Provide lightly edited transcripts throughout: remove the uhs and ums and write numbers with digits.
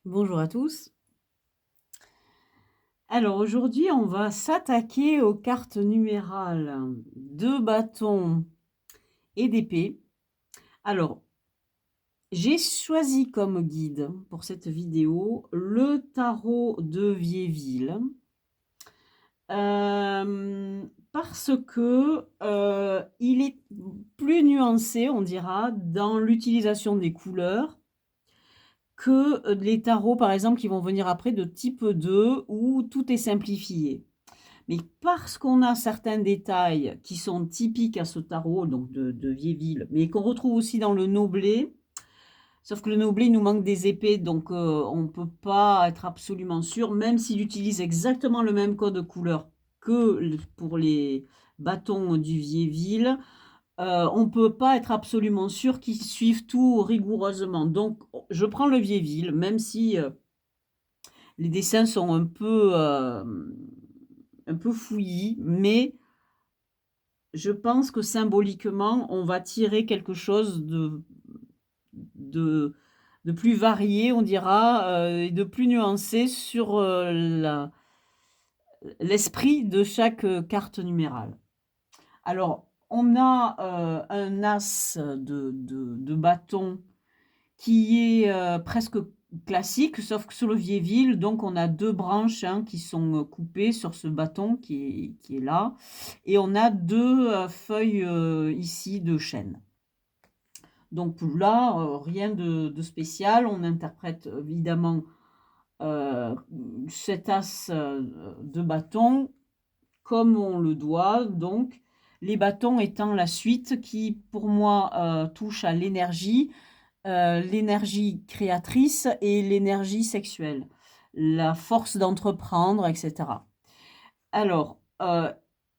Bonjour à tous. Alors aujourd'hui, on va s'attaquer aux cartes numérales de bâton et d'épée. Alors, j'ai choisi comme guide pour cette vidéo le tarot de Viéville. Parce que il est plus nuancé, on dira, dans l'utilisation des couleurs que les tarots, par exemple, qui vont venir après de type 2 où tout est simplifié. Mais parce qu'on a certains détails qui sont typiques à ce tarot, donc de Viéville, mais qu'on retrouve aussi dans le Noblet, sauf que le Noblet, il nous manque des épées, donc on ne peut pas être absolument sûr, même s'il utilise exactement le même code couleur que pour les bâtons du Viéville, on ne peut pas être absolument sûr qu'ils suivent tout rigoureusement. Donc je prends le Viéville, même si les dessins sont un peu fouillis, mais je pense que symboliquement, on va tirer quelque chose de, de plus varié, on dira, et de plus nuancé sur l'esprit de chaque carte numérale. Alors, on a un as de bâton qui est presque classique, sauf que sur le Viéville, donc on a deux branches qui sont coupées sur ce bâton qui est là, et on a deux feuilles ici de chêne. Donc là, rien de spécial, on interprète évidemment cet as de bâton comme on le doit, donc les bâtons étant la suite qui, pour moi, touche à l'énergie créatrice et l'énergie sexuelle, la force d'entreprendre, etc. Alors,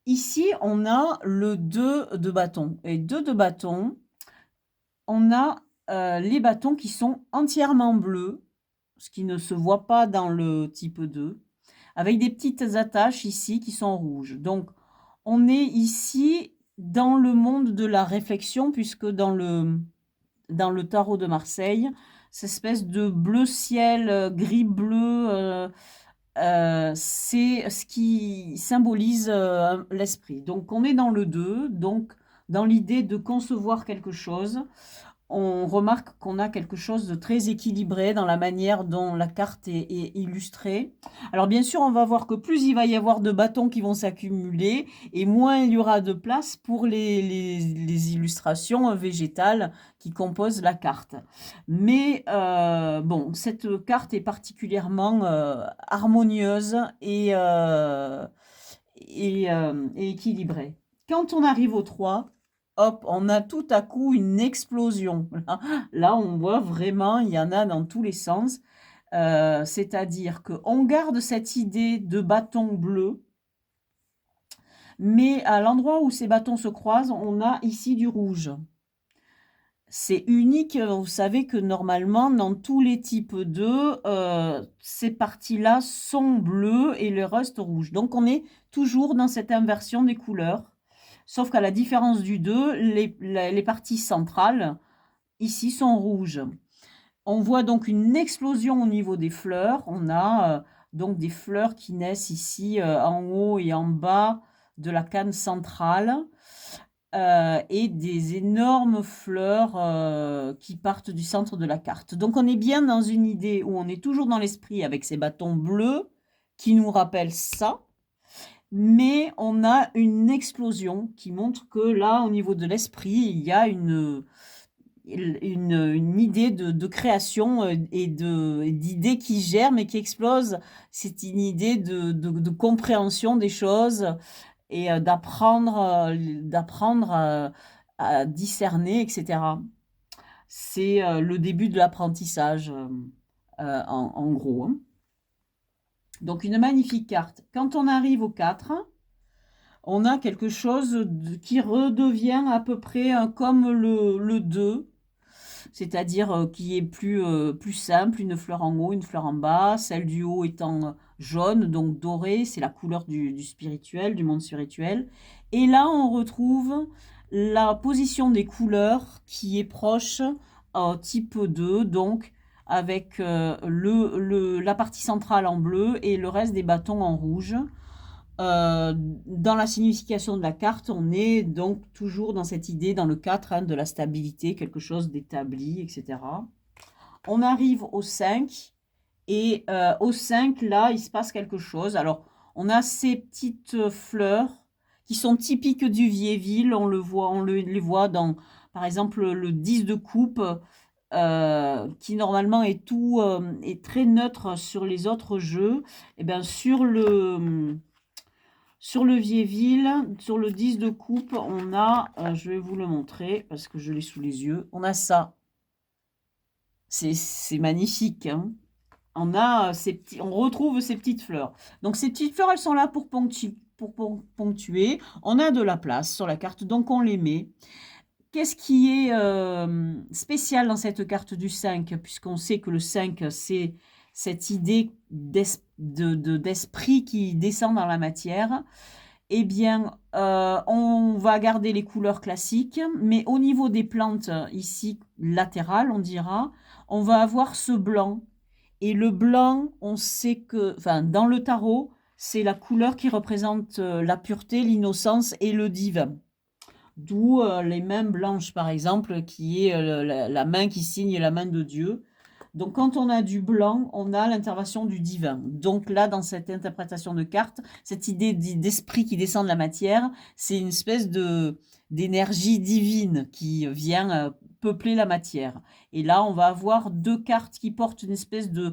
ici, on a le 2 de bâton. Et 2 de bâton, on a les bâtons qui sont entièrement bleus, ce qui ne se voit pas dans le type 2, avec des petites attaches ici qui sont rouges. Donc, on est ici dans le monde de la réflexion, puisque dans le tarot de Marseille, cette espèce de bleu ciel, gris-bleu, c'est ce qui symbolise l'esprit. Donc on est dans le 2, donc dans l'idée de concevoir quelque chose, on remarque qu'on a quelque chose de très équilibré dans la manière dont la carte est illustrée. Alors bien sûr, on va voir que plus il va y avoir de bâtons qui vont s'accumuler, et moins il y aura de place pour les illustrations végétales qui composent la carte. Mais bon, cette carte est particulièrement harmonieuse et équilibrée. Quand on arrive au 3, hop, on a tout à coup une explosion. Là, on voit vraiment, il y en a dans tous les sens. C'est-à-dire qu'on garde cette idée de bâton bleu, mais à l'endroit où ces bâtons se croisent, on a ici du rouge. C'est unique, vous savez que normalement, dans tous les types d'œufs, ces parties-là sont bleues et le reste rouge. Donc on est toujours dans cette inversion des couleurs, sauf qu'à la différence du 2, les parties centrales, ici, sont rouges. On voit donc une explosion au niveau des fleurs. On a donc des fleurs qui naissent ici en haut et en bas de la canne centrale, et des énormes fleurs qui partent du centre de la carte. Donc on est bien dans une idée où on est toujours dans l'esprit avec ces bâtons bleus qui nous rappellent ça, mais on a une explosion qui montre que là, au niveau de l'esprit, il y a une idée de création et d'idées qui germent et qui explosent. C'est une idée de compréhension des choses et d'apprendre à discerner, etc. C'est le début de l'apprentissage, en gros. Hein. Donc une magnifique carte. Quand on arrive au 4, on a quelque chose qui redevient à peu près comme le 2, c'est-à-dire qui est plus simple, une fleur en haut, une fleur en bas, celle du haut étant jaune, donc doré, c'est la couleur du spirituel, du monde spirituel. Et là, on retrouve la position des couleurs qui est proche type 2, donc avec la partie centrale en bleu et le reste des bâtons en rouge. Dans la signification de la carte, on est donc toujours dans cette idée, dans le 4, hein, de la stabilité, quelque chose d'établi, etc. On arrive au 5, et au 5, là, il se passe quelque chose. Alors, on a ces petites fleurs qui sont typiques du Viéville. On les voit dans, par exemple, le 10 de coupe, qui normalement est très neutre sur les autres jeux. Et bien, sur le Viéville, sur le 10 de coupe, on a, je vais vous le montrer parce que je l'ai sous les yeux, on a ça. C'est magnifique, hein. On retrouve ces petites fleurs. Donc ces petites fleurs, elles sont là pour ponctuer. On a de la place sur la carte, donc on les met. Qu'est-ce qui est spécial dans cette carte du 5? Puisqu'on sait que le 5, c'est cette idée d'esprit qui descend dans la matière. Eh bien, on va garder les couleurs classiques, mais au niveau des plantes, ici, latérales, on dira, on va avoir ce blanc. Et le blanc, on sait que, enfin, dans le tarot, c'est la couleur qui représente la pureté, l'innocence et le divin. D'où les mains blanches, par exemple, qui est la main qui signe la main de Dieu. Donc, quand on a du blanc, on a l'intervention du divin. Donc là, dans cette interprétation de carte, cette idée d'esprit qui descend de la matière, c'est une espèce d'énergie divine qui vient peupler la matière. Et là, on va avoir deux cartes qui portent une espèce de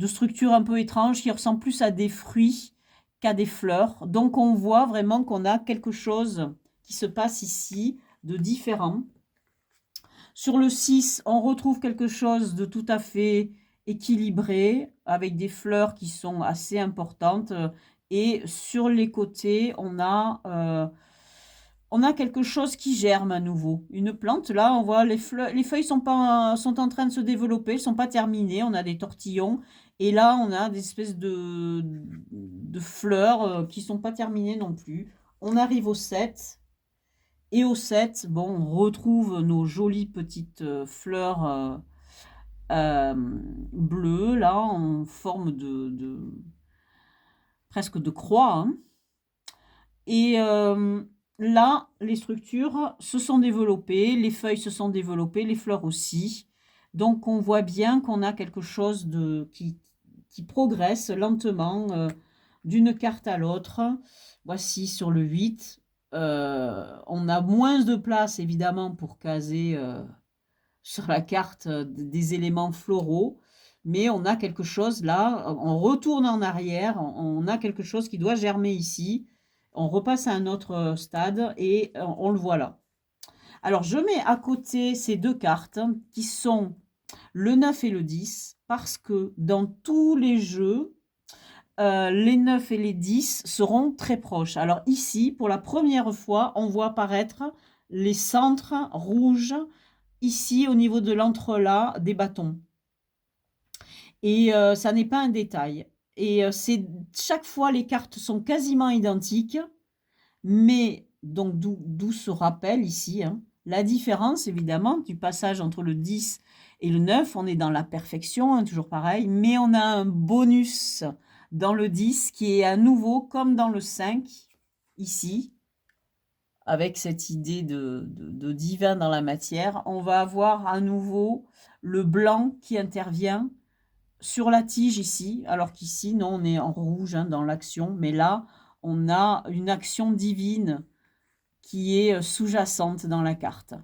structure un peu étrange, qui ressemble plus à des fruits qu'à des fleurs. Donc, on voit vraiment qu'on a quelque chose qui se passe ici de différent. Sur le 6, on retrouve quelque chose de tout à fait équilibré, avec des fleurs qui sont assez importantes. Et sur les côtés, on a quelque chose qui germe à nouveau. Une plante, là, on voit les feuilles sont en train de se développer, ne sont pas terminées. On a des tortillons. Et là, on a des espèces de fleurs qui ne sont pas terminées non plus. On arrive au 7. Et au 7, bon, on retrouve nos jolies petites fleurs bleues, là, en forme presque de croix, hein. Et là, les structures se sont développées, les feuilles se sont développées, les fleurs aussi. Donc, on voit bien qu'on a quelque chose qui progresse lentement d'une carte à l'autre. Voici sur le 8. On a moins de place, évidemment, pour caser sur la carte des éléments floraux. Mais on a quelque chose là, on retourne en arrière, on a quelque chose qui doit germer ici. On repasse à un autre stade et on le voit là. Alors, je mets à côté ces deux cartes qui sont le 9 et le 10 parce que dans tous les jeux, les 9 et les 10 seront très proches. Alors ici, pour la première fois, on voit apparaître les centres rouges ici au niveau de l'entrelac des bâtons. Et ça n'est pas un détail. Et chaque fois, les cartes sont quasiment identiques, mais donc d'où ce rappel ici, hein. La différence, évidemment, du passage entre le 10 et le 9, on est dans la perfection, hein, toujours pareil, mais on a un bonus dans le 10 qui est à nouveau comme dans le 5, ici, avec cette idée de divin dans la matière. On va avoir à nouveau le blanc qui intervient sur la tige ici, alors qu'ici, non, on est en rouge, hein, dans l'action, mais là, on a une action divine qui est sous-jacente dans la carte.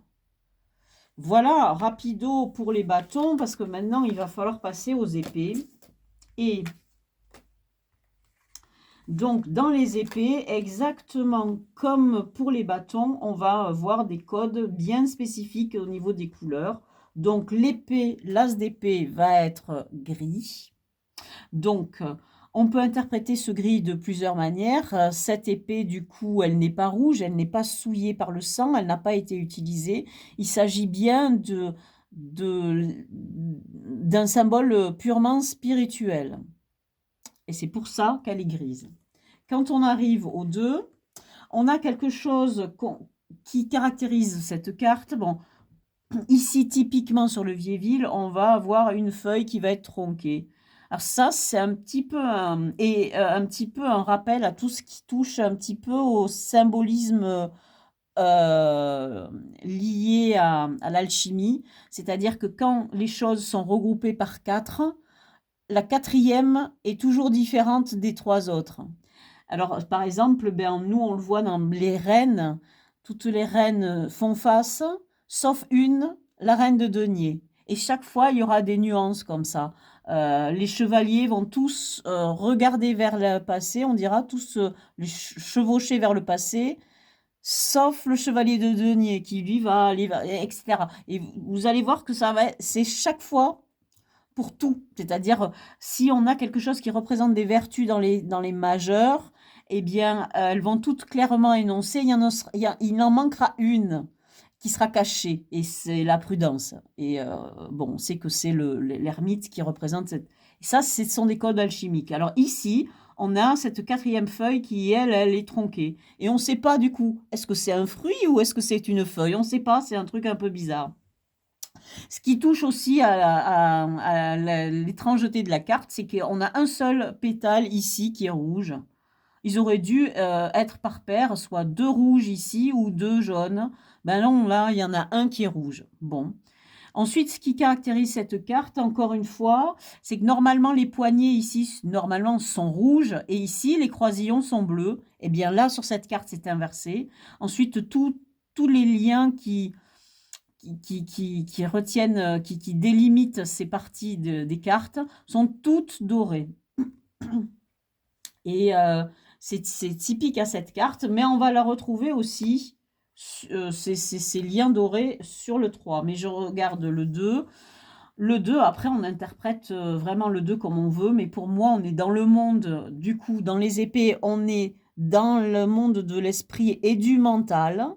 Voilà, rapido pour les bâtons, parce que maintenant, il va falloir passer aux épées. Et donc, dans les épées, exactement comme pour les bâtons, on va voir des codes bien spécifiques au niveau des couleurs. Donc, l'épée, l'as d'épée va être gris. Donc, on peut interpréter ce gris de plusieurs manières. Cette épée, du coup, elle n'est pas rouge, elle n'est pas souillée par le sang, elle n'a pas été utilisée. Il s'agit bien d'un symbole purement spirituel. Et c'est pour ça qu'elle est grise. Quand on arrive au 2, on a quelque chose qui caractérise cette carte. Bon, Ici, typiquement sur le Vieilleville, on va avoir une feuille qui va être tronquée. Alors ça, c'est un petit peu un petit peu un rappel à tout ce qui touche un petit peu au symbolisme euh, lié à l'alchimie. C'est-à-dire que quand les choses sont regroupées par quatre, la quatrième est toujours différente des trois autres. Alors, par exemple, ben, nous, on le voit dans les reines. Toutes les reines font face, sauf une, la reine de denier. Et chaque fois, il y aura des nuances comme ça. Les chevaliers vont tous regarder vers le passé, on dira tous chevaucher vers le passé, sauf le chevalier de denier qui lui va aller, etc. Et vous allez voir que ça va, c'est chaque fois pour tout. C'est-à-dire, si on a quelque chose qui représente des vertus dans les majeurs, eh bien, elles vont toutes clairement énoncées. Il en manquera une qui sera cachée, et c'est la prudence. Et bon, on sait que c'est l'ermite qui représente cette... Ça, ce sont des codes alchimiques. Alors ici, on a cette quatrième feuille qui, elle est tronquée. Et on ne sait pas du coup, est-ce que c'est un fruit ou est-ce que c'est une feuille? On ne sait pas, c'est un truc un peu bizarre. Ce qui touche aussi à l'étrangeté de la carte, c'est qu'on a un seul pétale ici qui est rouge. Ils auraient dû être par paire, soit deux rouges ici ou deux jaunes. Ben non, là, il y en a un qui est rouge. Bon. Ensuite, ce qui caractérise cette carte, encore une fois, c'est que normalement, les poignées ici, normalement, sont rouges et ici, les croisillons sont bleus. Et bien là, sur cette carte, c'est inversé. Ensuite, tous les liens qui retiennent, qui délimitent ces parties des cartes sont toutes dorées. Et c'est typique à cette carte, mais on va la retrouver aussi, ces liens dorés sur le 3. Mais je regarde le 2. Le 2, après, on interprète vraiment le 2 comme on veut, mais pour moi, on est dans le monde, du coup, dans les épées, on est dans le monde de l'esprit et du mental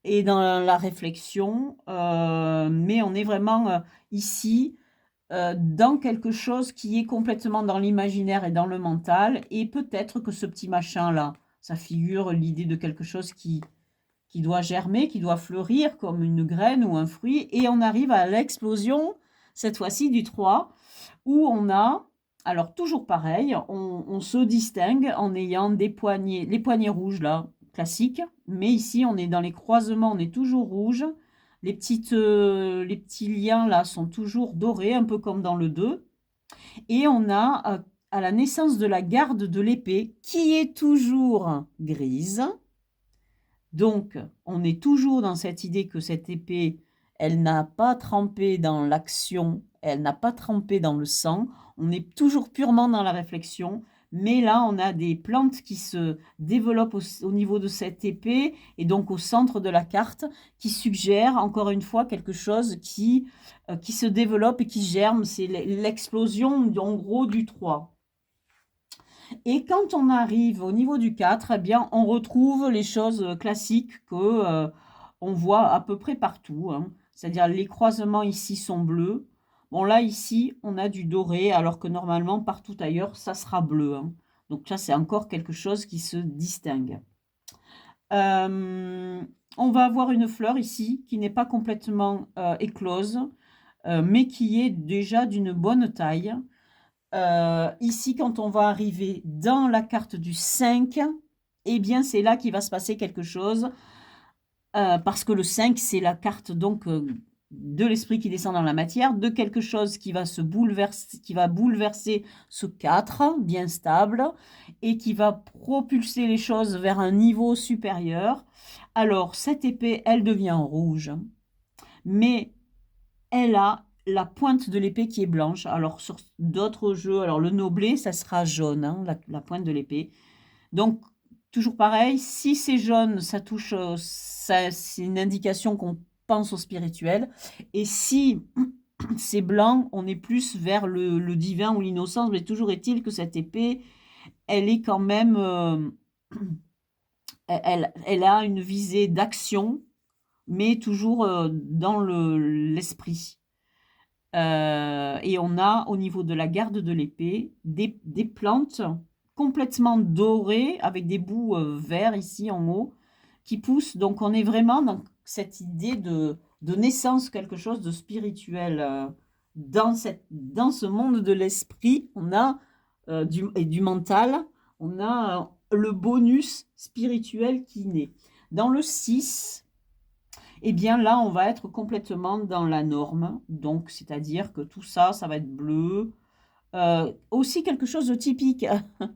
et dans la réflexion, mais on est vraiment ici dans quelque chose qui est complètement dans l'imaginaire et dans le mental, et peut-être que ce petit machin-là, ça figure l'idée de quelque chose qui doit germer, qui doit fleurir comme une graine ou un fruit, et on arrive à l'explosion, cette fois-ci du 3, où on a, alors toujours pareil, on se distingue en ayant des poignées, les poignées rouges là, classiques, mais ici on est dans les croisements, on est toujours rouge, les petits liens là sont toujours dorés, un peu comme dans le 2, et on a à la naissance de la garde de l'épée, qui est toujours grise. Donc, on est toujours dans cette idée que cette épée, elle n'a pas trempé dans l'action, elle n'a pas trempé dans le sang, on est toujours purement dans la réflexion, mais là, on a des plantes qui se développent au niveau de cette épée, et donc au centre de la carte, qui suggèrent, encore une fois, quelque chose qui se développe et qui germe. C'est l'explosion, en gros, du 3. Et quand on arrive au niveau du 4, eh bien, on retrouve les choses classiques que on voit à peu près partout, hein. C'est-à-dire les croisements ici sont bleus. Bon, là, ici, on a du doré, alors que normalement, partout ailleurs, ça sera bleu, hein. Donc ça, c'est encore quelque chose qui se distingue. On va avoir une fleur ici qui n'est pas complètement éclose, mais qui est déjà d'une bonne taille. Ici, quand on va arriver dans la carte du 5, eh bien, c'est là qu'il va se passer quelque chose, parce que le 5, c'est la carte donc de l'esprit qui descend dans la matière, de quelque chose qui va bouleverser ce 4, bien stable, et qui va propulser les choses vers un niveau supérieur. Alors, cette épée, elle devient rouge, mais elle a la pointe de l'épée qui est blanche. Alors, sur d'autres jeux, alors le noblé, ça sera jaune, hein, la pointe de l'épée. Donc, toujours pareil, si c'est jaune, ça touche, c'est une indication qu'on pense au spirituel. Et si c'est blanc, on est plus vers le divin ou l'innocence. Mais toujours est-il que cette épée, elle est quand même, elle a une visée d'action, mais toujours dans l'esprit. Et on a au niveau de la garde de l'épée des plantes complètement dorées avec des bouts verts ici en haut qui poussent. Donc on est vraiment dans cette idée de naissance, quelque chose de spirituel. Dans ce monde de l'esprit, on a et du mental, on a le bonus spirituel qui naît. Dans le 6, eh bien là, on va être complètement dans la norme. Donc, c'est-à-dire que tout ça, ça va être bleu. Aussi quelque chose de typique,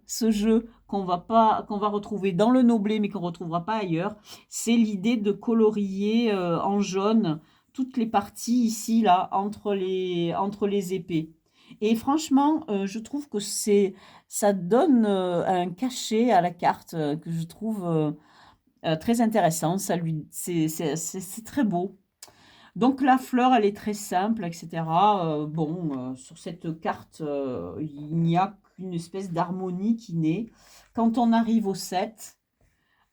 ce jeu qu'on va retrouver dans le Noblet, mais qu'on ne retrouvera pas ailleurs, c'est l'idée de colorier en jaune toutes les parties ici, là, entre les épées. Et franchement, je trouve que ça donne un cachet à la carte que je trouve très intéressant. C'est très beau. Donc la fleur, elle est très simple, etc. Bon, sur cette carte, il n'y a qu'une espèce d'harmonie qui naît. Quand on arrive au 7,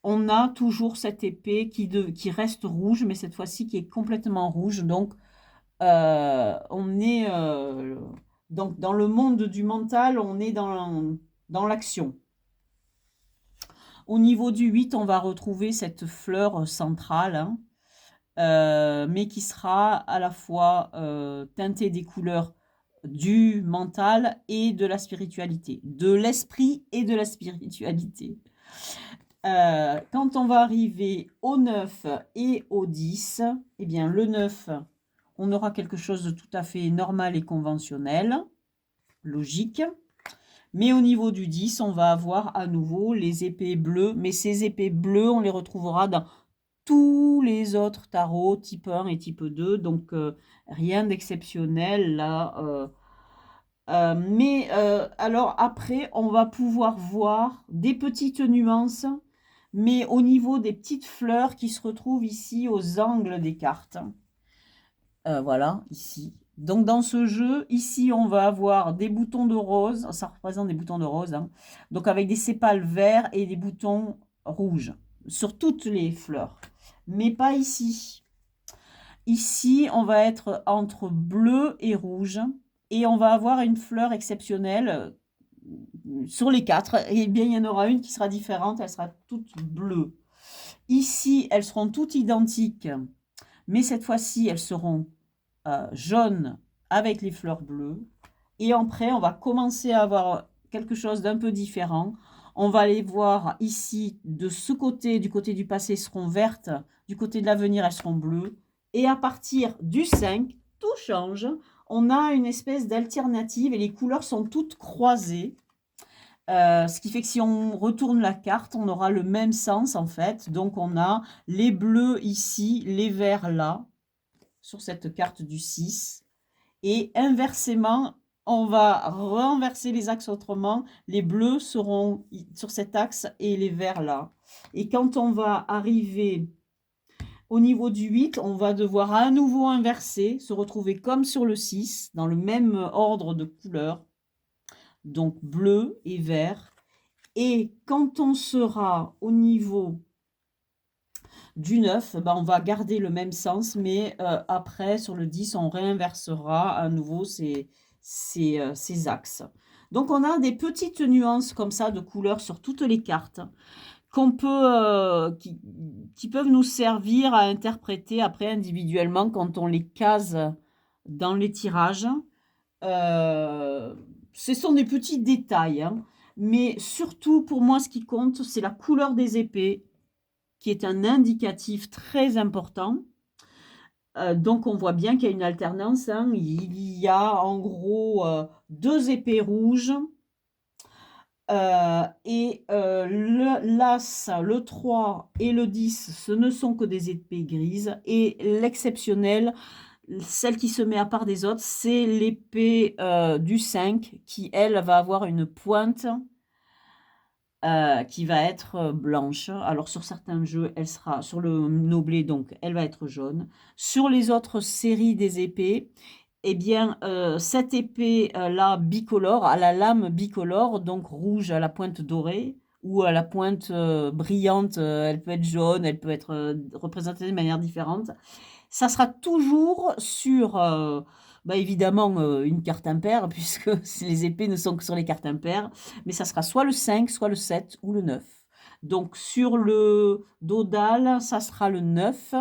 on a toujours cette épée qui reste rouge, mais cette fois-ci qui est complètement rouge. Donc on est donc dans le monde du mental, on est dans l'action. Au niveau du 8, on va retrouver cette fleur centrale, hein, mais qui sera à la fois teintée des couleurs du mental et de la spiritualité, de l'esprit et de la spiritualité. Quand on va arriver au 9 et au 10, eh bien le 9, on aura quelque chose de tout à fait normal et conventionnel, logique. Mais au niveau du 10, on va avoir à nouveau les épées bleues, mais ces épées bleues, on les retrouvera dans tous les autres tarots, type 1 et type 2, donc rien d'exceptionnel là. Mais alors après, on va pouvoir voir des petites nuances, mais au niveau des petites fleurs qui se retrouvent ici aux angles des cartes. Voilà, ici. Donc dans ce jeu, ici, on va avoir des boutons de rose, ça représente des boutons de rose, hein, donc avec des sépales verts et des boutons rouges sur toutes les fleurs, mais pas ici. Ici, on va être entre bleu et rouge et on va avoir une fleur exceptionnelle sur les 4. Et bien, il y en aura une qui sera différente, elle sera toute bleue. Ici, elles seront toutes identiques, mais cette fois-ci, elles seront jaunes avec les fleurs bleues. Et après, on va commencer à avoir quelque chose d'un peu différent. On va les voir ici, de ce côté, du côté du passé, seront vertes. Du côté de l'avenir, elles seront bleues. Et à partir du 5, tout change. On a une espèce d'alternative et les couleurs sont toutes croisées. Ce qui fait que si on retourne la carte, on aura le même sens en fait. Donc on a les bleus ici, les verts là, sur cette carte du 6. Et inversement, on va renverser les axes autrement. Les bleus seront sur cet axe et les verts là. Et quand on va arriver au niveau du 8, on va devoir à nouveau inverser, se retrouver comme sur le 6, dans le même ordre de couleurs. Donc bleu et vert. Et quand on sera au niveau du 9, ben on va garder le même sens, mais après, sur le 10, on réinversera à nouveau ces axes. Donc, on a des petites nuances comme ça de couleurs sur toutes les cartes qu'on peut, qui peuvent nous servir à interpréter après individuellement quand on les case dans les tirages. Ce sont des petits détails, hein, mais surtout pour moi, ce qui compte, c'est la couleur des épées, qui est un indicatif très important. Donc on voit bien qu'il y a une alternance, hein. Il y a en gros 2 épées rouges et l'As, le 3 et le 10, ce ne sont que des épées grises. Et l'exceptionnel, celle qui se met à part des autres, c'est l'épée du 5 qui, elle, va avoir une pointe qui va être blanche. Alors sur certains jeux, elle sera sur le Noblet, donc elle va être jaune. Sur les autres séries des épées, eh bien cette épée là bicolore, à la lame bicolore, donc rouge à la pointe dorée ou à la pointe brillante, elle peut être jaune, elle peut être représentée de manière différente. Ça sera toujours sur évidemment une carte impaire, puisque les épées ne sont que sur les cartes impaires, mais ça sera soit le 5, soit le 7 ou le 9. Donc sur le dodal, ça sera le 9.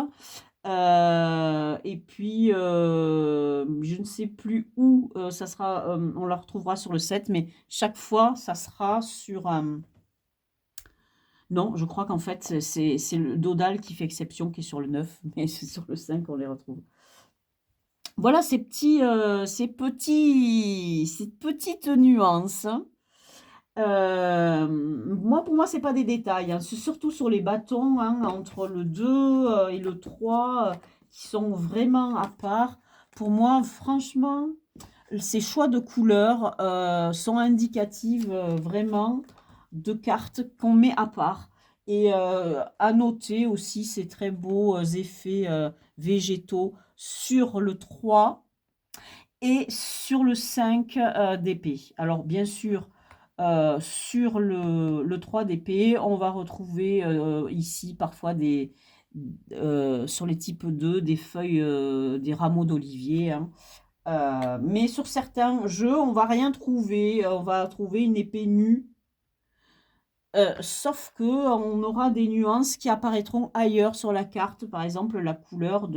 Et puis, je ne sais plus où, ça sera, on la retrouvera sur le 7, mais chaque fois, ça sera sur, non, je crois qu'en fait, c'est le Dodal qui fait exception, qui est sur le 9, mais c'est sur le 5 qu'on les retrouve. Voilà ces petites nuances. Moi, pour moi, c'est pas des détails, hein. C'est surtout sur les bâtons, hein, entre le 2 et le 3, qui sont vraiment à part. Pour moi, franchement, ces choix de couleurs sont indicatifs vraiment de cartes qu'on met à part. Et à noter aussi ces très beaux effets végétaux sur le 3 et sur le 5 d'épée. Alors bien sûr, sur le 3 d'épée, on va retrouver ici parfois sur les types 2, des feuilles, des rameaux d'olivier, hein. Mais sur certains jeux, on va rien trouver, on va trouver une épée nue. Sauf que on aura des nuances qui apparaîtront ailleurs sur la carte, par exemple la couleur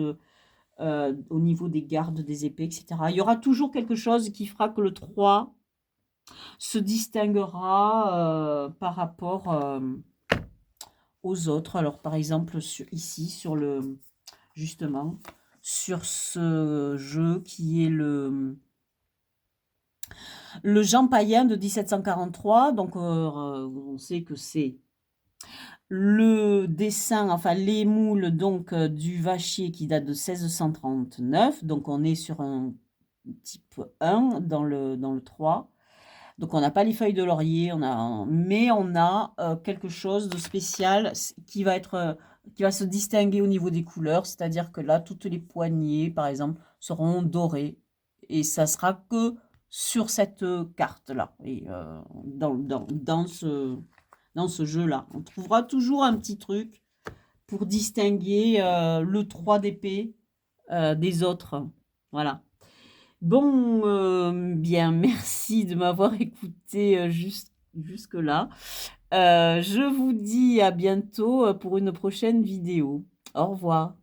au niveau des gardes des épées, etc. Il y aura toujours quelque chose qui fera que le 3 se distinguera par rapport aux autres. Alors par exemple ici justement sur ce jeu qui est le Jean Payen de 1743. Donc on sait que c'est le dessin, enfin les moules donc du Vachier qui date de 1639. Donc on est sur un type 1 dans le 3. Donc on n'a pas les feuilles de laurier, mais on a quelque chose de spécial qui va se distinguer au niveau des couleurs, c'est-à-dire que là, toutes les poignées, par exemple, seront dorées. Et ça sera que sur cette carte-là. Et dans ce jeu-là, on trouvera toujours un petit truc pour distinguer le 3 d'épée des autres. Voilà. Bon, bien, merci de m'avoir écouté jusque-là. Je vous dis à bientôt pour une prochaine vidéo. Au revoir.